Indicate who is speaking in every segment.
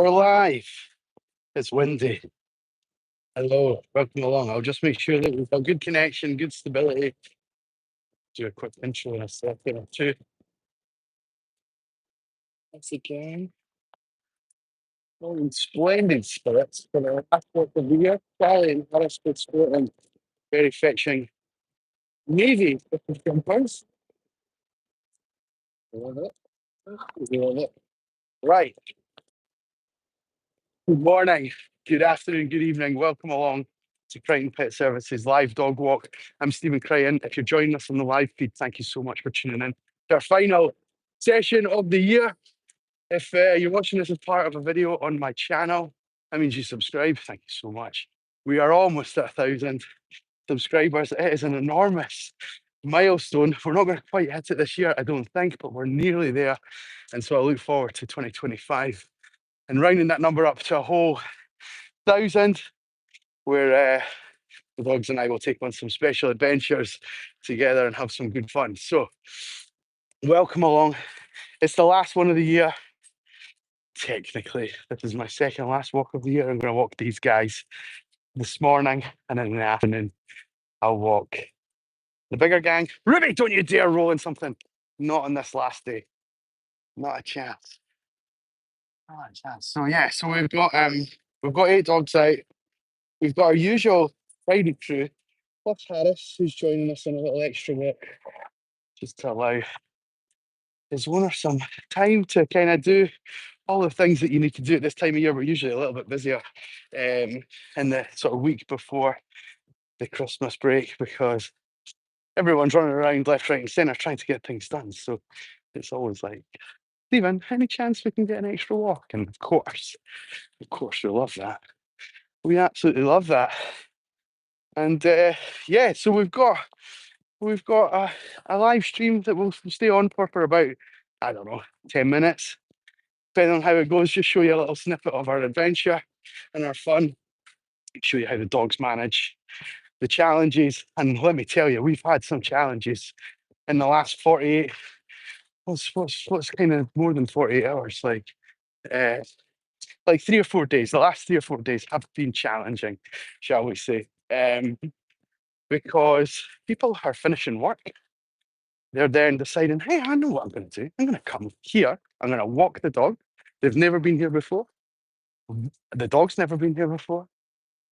Speaker 1: We're live. It's windy. Hello, welcome along. I'll just make sure that we've got good connection, good stability. Do a quick intro in a second or two. Once again, all in splendid spirits for the last work of the year. Charlie and Harris good sport and very fetching navy with the jumpers. Love it. Love it. Right. Good morning, good afternoon, good evening. Welcome along to Crighton Pet Services live dog walk. I'm Stephen Crighton. If you're joining us on the live feed, thank you so much for tuning in to our final session of the year. If you're watching this as part of a video on my channel, that means you subscribe. Thank you so much. We are almost at 1,000 subscribers. It is an enormous milestone. We're not going to quite hit it this year, I don't think, but we're nearly there. And so I look forward to 2025 and rounding that number up to a whole 1,000, where the dogs and I will take on some special adventures together and have some good fun. So, welcome along. It's the last one of the year. Technically, this is my second last walk of the year. I'm going to walk these guys this morning, and then in the afternoon, I'll walk the bigger gang. Ruby, don't you dare roll in something. Not on this last day. Not a chance. Not a chance. So yeah, so we've got 8 dogs out. We've got our usual Friday crew, plus Harris, who's joining us on a little extra walk, just to allow his owner some time to kind of do all the things that you need to do at this time of year. We're usually a little bit busier in the sort of week before the Christmas break because everyone's running around left, right, and centre trying to get things done. So it's always like, Stephen, any chance we can get an extra walk? And of course, we love that. We absolutely love that. And yeah, so we've got a live stream that we'll stay on for about, I don't know, 10 minutes. Depending on how it goes, just show you a little snippet of our adventure and our fun, show you how the dogs manage the challenges. And let me tell you, we've had some challenges in the last 48, what's kind of more than 48 hours, uh, like 3 or 4 days. The last 3 or 4 days have been challenging, shall we say, because people are finishing work. They're there and deciding, hey, I know what I'm going to do. I'm going to come here. I'm going to walk the dog. They've never been here before. The dog's never been here before.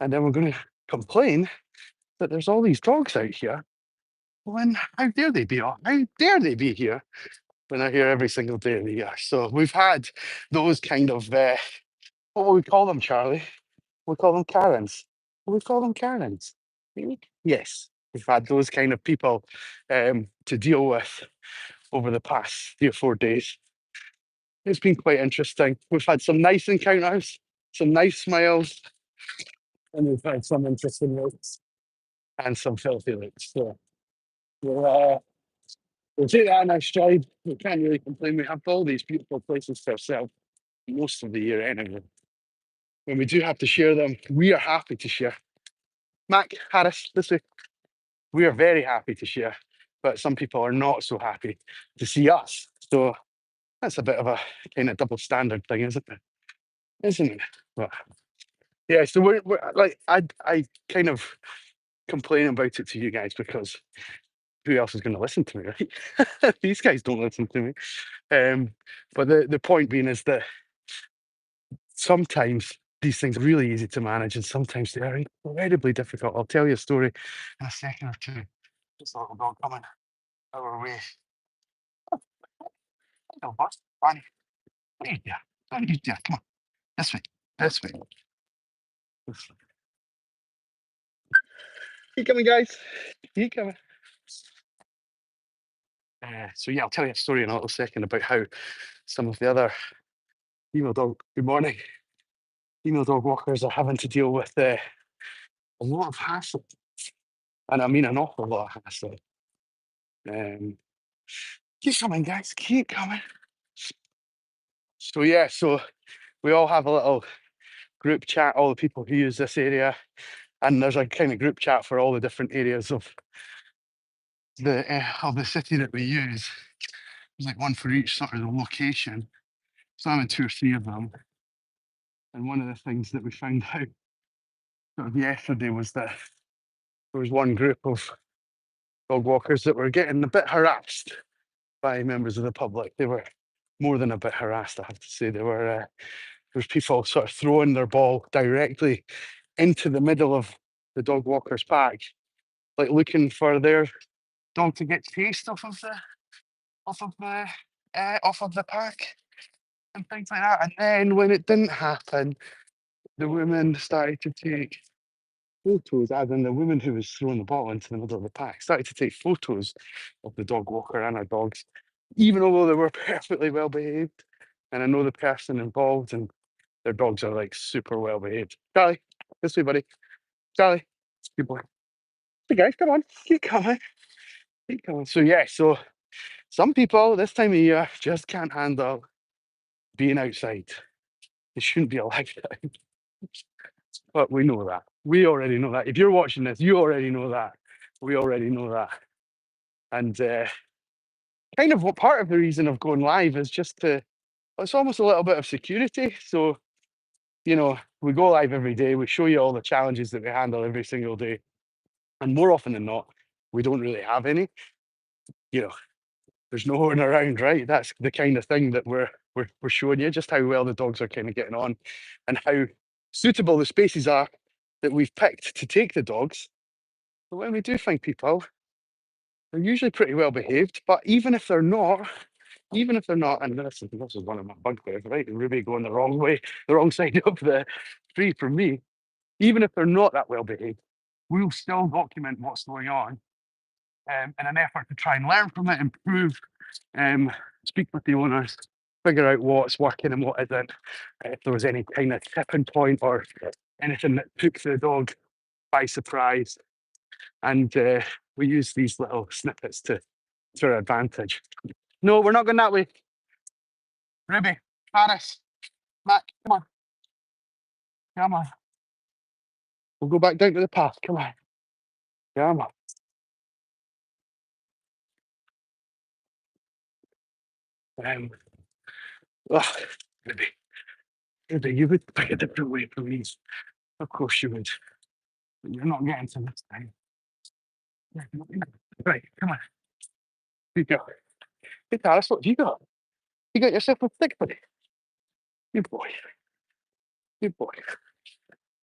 Speaker 1: And then we're going to complain that there's all these dogs out here. When how dare they be? How dare they be here when they're here every single day of the year? So we've had those kind of what will we call them, Charlie? We call them Karens. We call them Karens. Really? Yes, we've had those kind of people to deal with over the past 3 or 4 days. It's been quite interesting. We've had some nice encounters, some nice smiles, and we've had some interesting looks and some filthy looks. So we'll take that in our stride. We can't really complain. We have all these beautiful places to ourselves most of the year anyway. When we do have to share them, we are happy to share. Mac, Harris, this way. We are very happy to share, but some people are not so happy to see us. So that's a bit of a kind of double standard thing, isn't it? Isn't it? But yeah, so we're like, I kind of complain about it to you guys because who else is going to listen to me, right? These guys don't listen to me. But the point being is that sometimes these things are really easy to manage and sometimes they are incredibly difficult. I'll tell you a story in a second or two. Just a little dog coming our way. Hello, boss. Barney. What are you doing? What are you doing? Come on. This way. This way. This way. Keep coming, guys. Keep coming. So yeah, I'll tell you a story in a little second about how some of the other female dog, good morning, female dog walkers are having to deal with a lot of hassle. And I mean an awful lot of hassle. Um, keep coming, guys. Keep coming. So yeah, so we all have a little group chat, all the people who use this area, and there's a kind of group chat for all the different areas of the city that we use. There's like one for each sort of the location. So I'm in 2 or 3 of them. And one of the things that we found out sort of yesterday was that there was one group of dog walkers that were getting a bit harassed by members of the public. They were more than a bit harassed, I have to say. There was people sort of throwing their ball directly into the middle of the dog walker's pack, like looking for their dog to get chased off of the pack and things like that. And then when it didn't happen, the women started to take photos, as in the woman who was throwing the ball into the middle of the pack started to take photos of the dog walker and her dogs, even although they were perfectly well behaved. And I know the person involved, and their dogs are like super well behaved. Charlie, this way, buddy. Charlie, good boy. Hey guys, come on, keep coming, keep coming. So yeah, so some people this time of year just can't handle being outside. They shouldn't be allowed out. But we know that. We already know that. If you're watching this, you already know that. We already know that. And kind of what part of the reason of going live is just to, it's almost a little bit of security. So, you know, we go live every day. We show you all the challenges that we handle every single day. And more often than not, we don't really have any. You know, there's no one around, right? That's the kind of thing that we're showing you, just how well the dogs are kind of getting on and how suitable the spaces are that we've picked to take the dogs. But when we do find people, they're usually pretty well behaved. But even if they're not, and this is one of my bugbears, right? Ruby going the wrong way, the wrong side of the tree from me. Even if they're not that well behaved, we'll still document what's going on in an effort to try and learn from it, improve, speak with the owners, figure out what's working and what isn't. If there was any kind of tipping point or anything that took the dog by surprise. And we use these little snippets to our advantage. No, we're not going that way. Ruby, Paris, Mac, come on. Come on. We'll go back down to the path. Come on. Come on. Oh, Ruby, you would pick a different way from these. Of course you would. But you're not getting to this time. Right, come on. Here you go. Hey, Paris, what have you got? You got yourself a stick, buddy. Good boy. Good boy.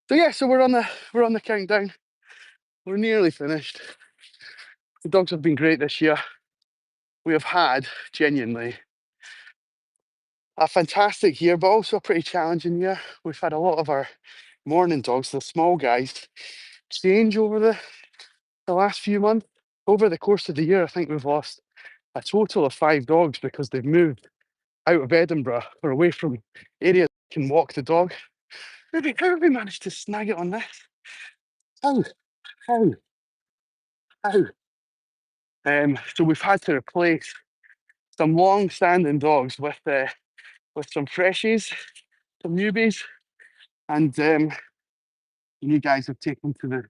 Speaker 1: So yeah, so we're on the countdown. We're nearly finished. The dogs have been great this year. We have had genuinely a fantastic year, but also a pretty challenging year. We've had a lot of our morning dogs, the small guys, change over the last few months. Over the course of the year, I think we've lost a total of 5 dogs because they've moved out of Edinburgh or away from areas that can walk the dog. Ruby, how have we managed to snag it on this? How? How? How? So we've had to replace some long-standing dogs with some freshies, some newbies, and you guys have taken to the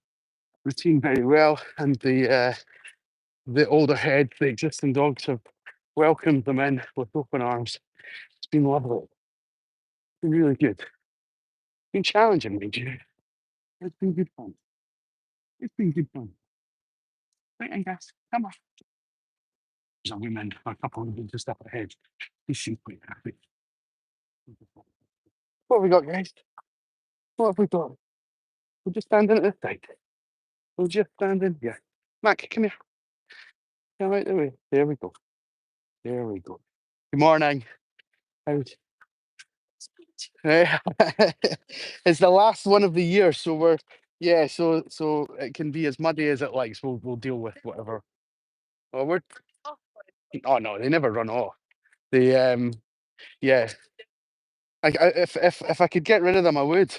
Speaker 1: routine very well. And the older heads, the existing dogs, have welcomed them in with open arms. It's been lovely. It's been really good. It's been challenging, maybe. It's been good fun. It's been good fun. Right, and guys, come on. There's a woman, a couple of them just up ahead. He seems quite happy. What have we got, guys? What have we got? We're just standing at this side. We're just standing here. Mac, come here. Come out the way. There we go. There we go. Good morning. How's it's the last one of the year, so so it can be as muddy as it likes. We'll deal with whatever. Oh, oh no, they never run off. They yeah. If I could get rid of them, I would.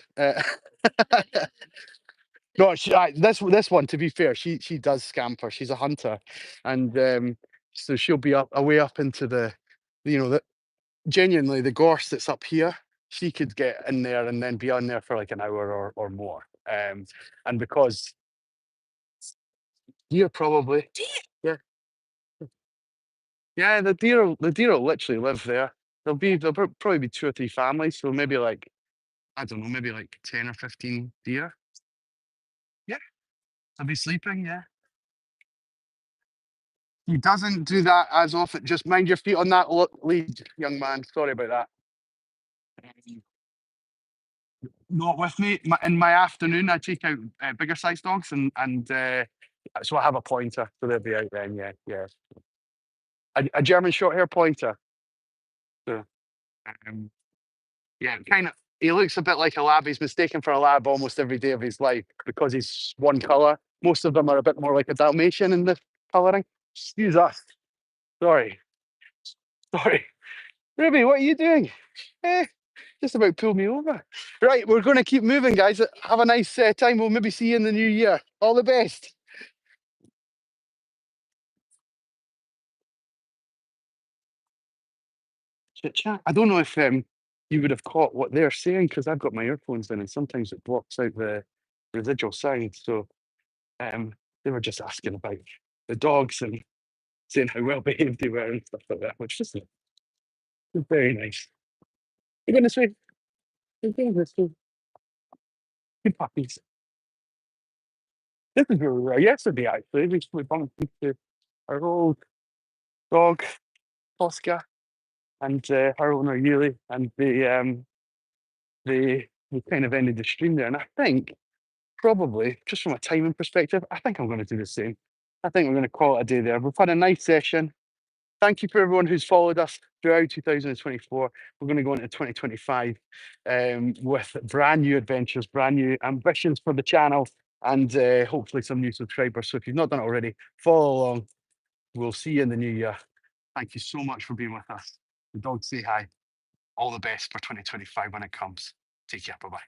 Speaker 1: No, this one. To be fair, she does scamper. She's a hunter, and so she'll be away up into the genuinely the gorse that's up here. She could get in there and then be on there for like an hour or more. And because deer probably, yeah, yeah, the deer will literally live there. There'll probably be 2 or 3 families, so maybe like I don't know, maybe like 10 or 15 deer. Yeah, they'll be sleeping. Yeah. He doesn't do that as often. Just mind your feet on that lead, young man. Sorry about that. Um, Not with me. In my afternoon, I take out bigger size dogs, and so I have a pointer, so they'll be out then. Yeah, yeah. A German short hair pointer. So, um, yeah, kind of. He looks a bit like a lab. He's mistaken for a lab almost every day of his life because he's one color. Most of them are a bit more like a Dalmatian in the coloring. Excuse us. Sorry, sorry. Ruby, what are you doing? Eh, just about pulled me over. Right, we're going to keep moving, guys. Have a nice time. We'll maybe see you in the new year. All the best. Chit chat. I don't know if you would have caught what they're saying because I've got my earphones in and sometimes it blocks out the residual sound. So they were just asking about the dogs and saying how well behaved they were and stuff like that, which is very nice. You're going this way. You're going this way. Good puppies. This is where we were yesterday, actually. We bumped into our old dog, Oscar, and her owner, Yuli, and they kind of ended the stream there. And I think probably, just from a timing perspective, I think I'm going to do the same. I think we're going to call it a day there. We've had a nice session. Thank you for everyone who's followed us throughout 2024. We're going to go into 2025 with brand new adventures, brand new ambitions for the channel, and hopefully some new subscribers. So if you've not done it already, follow along. We'll see you in the new year. Thank you so much for being with us. The dogs say hi. All the best for 2025 when it comes. Take care. Bye bye.